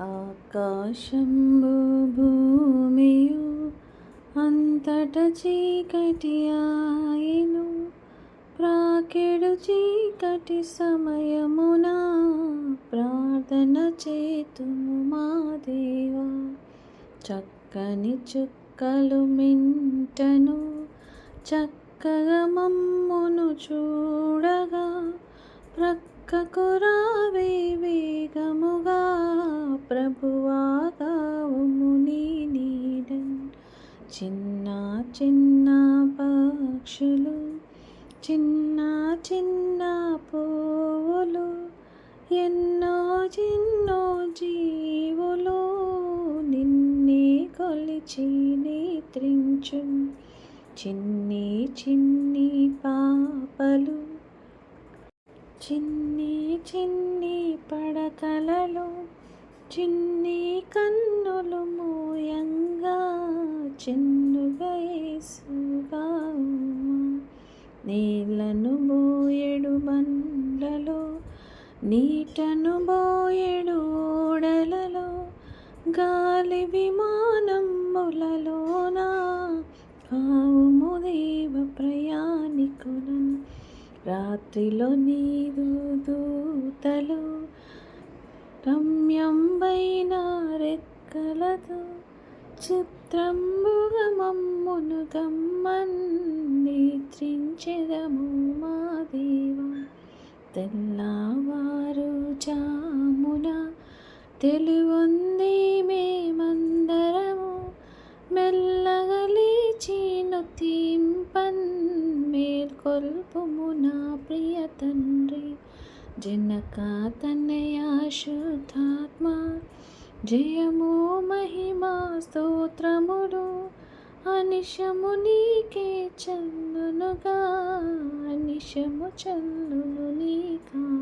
ఆకాశంబు భూమియు అంతట చీకటి ఆయెను. ప్రాకెడు చీకటి సమయమున ప్రార్థన చేతుము మా దేవా. చక్కని చుక్కలు మింటను చక్కగా మమ్మును చూడగా, ప్రక్కకు రావే వేగముగా ప్రభువా కావుము నీ నీడన్. చిన్న చిన్న పక్షులు చిన్న చిన్న పువ్వులు ఎన్నో చిన్నో జీవులు నిన్నే కొలిచి నిద్రించు. చిన్ని చిన్ని పాపలు చిన్ని చిన్ని పడకలలో చిన్ని కన్నులు మూయంగా చిన్నుగా యేసుగా నీళ్లను బోయెడు బండ్లలో నీటను బోయెడు ఓడలలో గాలి విమానములలోన కావుము దేవ ప్రయాణికులను. రాత్రిలో నీదు దూతలు రమ్యంబైన రెక్కలతో చిత్రంబుగా మమ్మును గమ్మన్ నిద్రించెదము మా దేవా. తెల్లవారు జామున తెలివొంది మేమందరము మెల్లగా లేచి నుతింపన్ మేల్కొల్పుము నా ప్రియ తండ్రి. జనక తనయ శుద్ధాత్మ జయము మహిమా స్తోత్రములు అనిశము నీకే చెల్లునుగా, అనిశము చెల్లును నీ కాంతి.